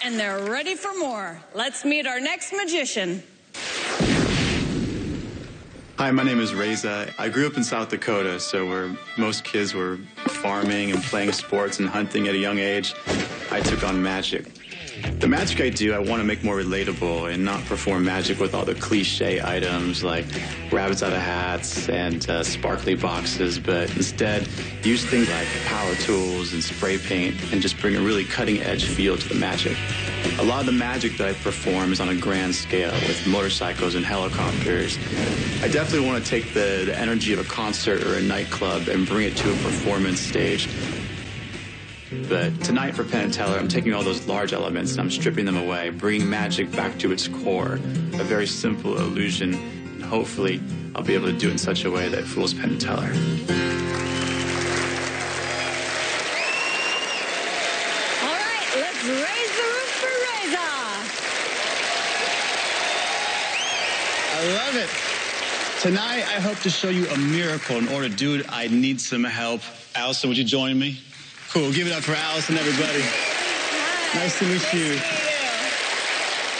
And they're ready for more. Let's meet our next magician. Hi, my name is REZA. I grew up in South Dakota, so where most kids were farming and playing sports and hunting at a young age, I took on magic. The magic I do, I want to make more relatable and not perform magic with all the cliche items like rabbits out of hats and sparkly boxes, but instead use things like power tools and spray paint and just bring a really cutting-edge feel to the magic. A lot of the magic that I perform is on a grand scale with motorcycles and helicopters. I definitely want to take the energy of a concert or a nightclub and bring it to a performance stage. But tonight for Penn and Teller, I'm taking all those large elements and I'm stripping them away, bringing magic back to its core, a very simple illusion, and hopefully I'll be able to do it in such a way that fools Penn and Teller. All right, let's raise the roof for REZA. I love it. Tonight, I hope to show you a miracle. In order to do it, I need some help. Allison, would you join me? Cool. Give it up for Allison, everybody. Hi. Nice to meet you.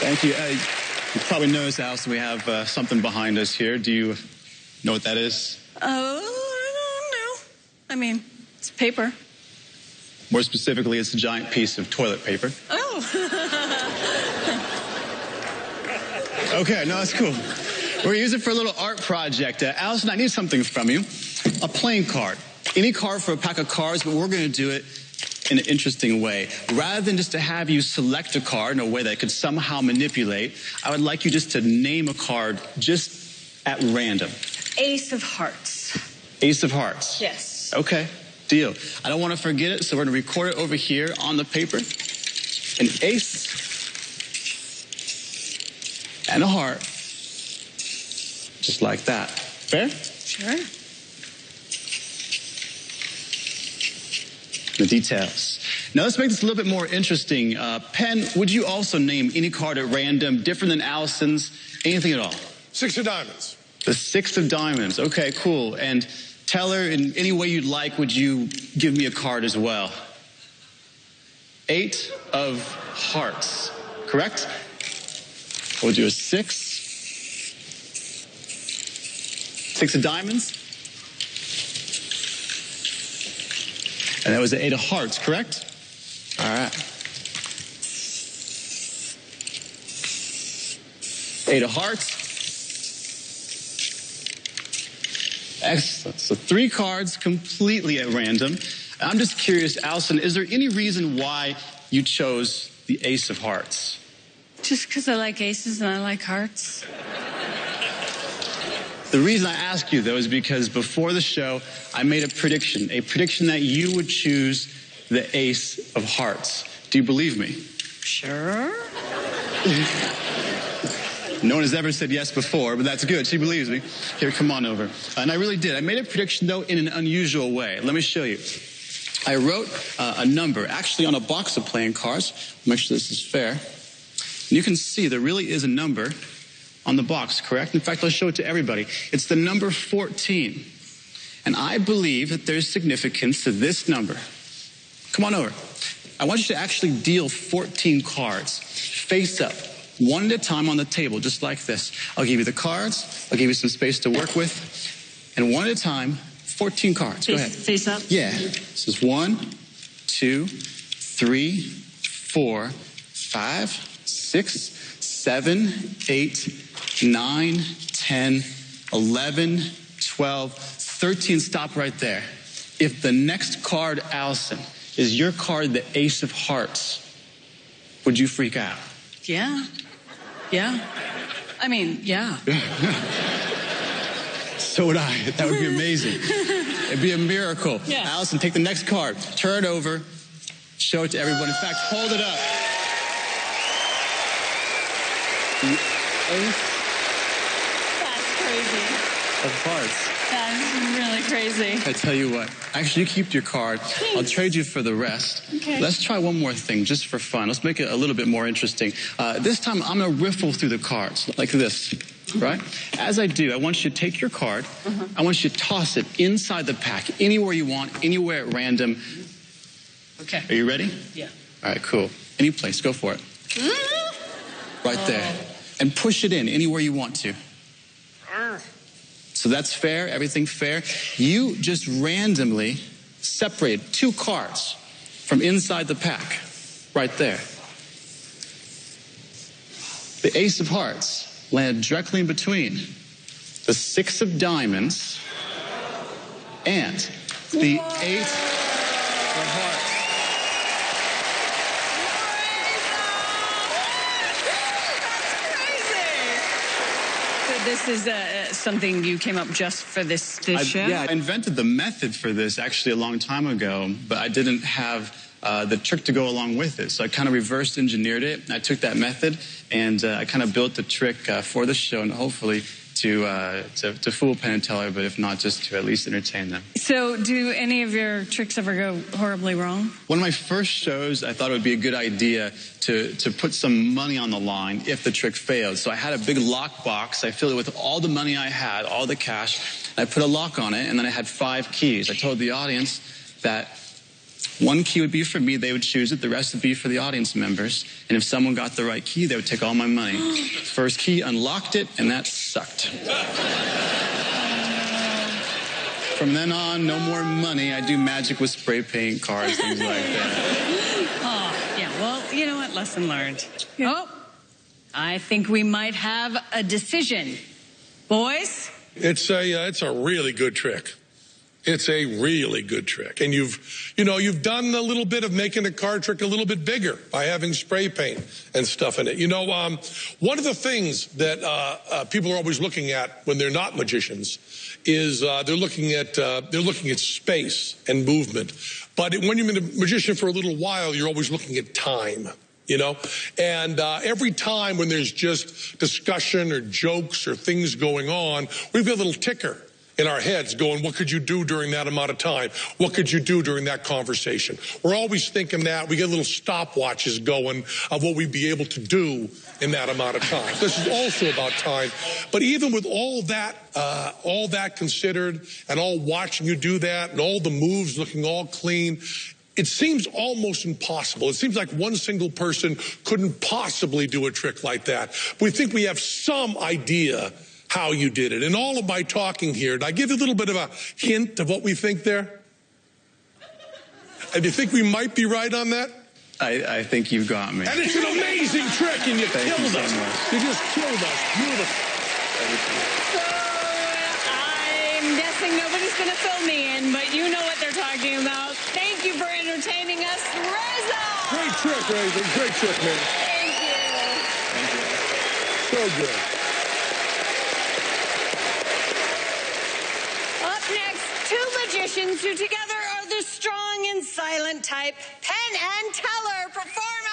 Thank you. You probably noticed, Allison, we have something behind us here. Do you know what that is? I don't know. I mean, it's paper. More specifically, it's a giant piece of toilet paper. Oh. Okay, no, that's cool. We're going to use it for a little art project. Allison, I need something from you. A playing card. Any card for a pack of cards, but we're going to do it in an interesting way. Rather than just to have you select a card in a way that I could somehow manipulate, I would like you just to name a card just at random. Ace of Hearts. Ace of Hearts? Yes. Okay, deal. I don't want to forget it, so we're going to record it over here on the paper. An ace and a heart. Just like that. Fair? Sure. The details. Now let's make this a little bit more interesting. Penn, would you also name any card at random, different than Allison's? Anything at all? 6 of diamonds. The 6 of diamonds. Okay, cool. And Teller, in any way you'd like, would you give me a card as well? 8 of hearts. Correct? We'll do a 6. 6 of diamonds. And that was the 8 of hearts, correct? All right. 8 of hearts. Excellent. So 3 cards completely at random. I'm just curious, Allison, is there any reason why you chose the Ace of Hearts? Just because I like aces and I like hearts. The reason I ask you, though, is because before the show, I made a prediction that you would choose the Ace of Hearts. Do you believe me? Sure. No one has ever said yes before, but that's good. She believes me. Here, come on over. And I really did. I made a prediction, though, in an unusual way. Let me show you. I wrote a number, actually on a box of playing cards. Make sure this is fair. And you can see there really is a number on the box, correct? In fact, I'll show it to everybody. It's the number 14. And I believe that there's significance to this number. Come on over. I want you to actually deal 14 cards, face up, one at a time on the table, just like this. I'll give you the cards. I'll give you some space to work with. And one at a time, 14 cards. Go ahead. Face up? Yeah. This is 1, 2, 3, 4, 5, 6, 7, 8, 9, 10, 11, 12, 13. Stop right there. If the next card, Allison, is your card, the Ace of Hearts, would you freak out? Yeah. Yeah. I mean, yeah. So would I. That would be amazing. It'd be a miracle. Yeah. Allison, take the next card. Turn it over. Show it to everyone. In fact, hold it up. The Ace That's crazy. of Hearts. That's really crazy. I tell you what, actually, you keep your card. Thanks. I'll trade you for the rest. Okay. Let's try one more thing, just for fun. Let's make it a little bit more interesting. This time, I'm going to riffle through the cards, like this, right? As I do, I want you to take your card. I want you to toss it inside the pack, anywhere you want, anywhere at random. Okay. Are you ready? Yeah. All right, cool. Any place, go for it. Right there. And push it in anywhere you want to. So that's fair, everything fair. You just randomly separated 2 cards from inside the pack. Right there. The Ace of Hearts landed directly in between the 6 of Diamonds and the 8 of Hearts. This is something you came up just for this show? Yeah, I invented the method for this actually a long time ago, but I didn't have the trick to go along with it. So I kind of reverse engineered it. I took that method and I kind of built the trick for the show, and hopefully to fool Penn and Teller, but if not, just to at least entertain them. So do any of your tricks ever go horribly wrong? One of my first shows, I thought it would be a good idea to put some money on the line if the trick failed. So I had a big lock box. I filled it with all the money I had, all the cash. I put a lock on it, and then I had 5 keys. I told the audience that 1 key would be for me, they would choose it, the rest would be for the audience members. And if someone got the right key, they would take all my money. First key, unlocked it, and that sucked. From then on, no more money. I do magic with spray paint, cards, things like that. Oh, yeah, well, you know what? Lesson learned. Yeah. Oh, I think we might have a decision. Boys? It's a really good trick. It's a really good trick. And you've done a little bit of making a card trick a little bit bigger by having spray paint and stuff in it. One of the things that people are always looking at when they're not magicians is they're looking at space and movement. But when you've been a magician for a little while, you're always looking at time. And every time when there's just discussion or jokes or things going on, we've got a little ticker in our heads going, what could you do during that amount of time? What could you do during that conversation? We're always thinking that. We get little stopwatches going of what we'd be able to do in that amount of time. This is also about time. But even with all that considered and all watching you do that and all the moves looking all clean, it seems almost impossible. It seems like one single person couldn't possibly do a trick like that. We think we have some idea how you did it. In all of my talking here, did I give you a little bit of a hint of what we think there? And you think we might be right on that? I think you've got me. And it's an amazing trick, and you killed us. You just killed us. Beautiful. So I'm guessing nobody's going to fill me in, but you know what they're talking about. Thank you for entertaining us, REZA! Great trick, Reza. Great trick, man. Thank you. Thank you. So good. Up next, 2 magicians who together are the strong and silent type, Penn and Teller, performing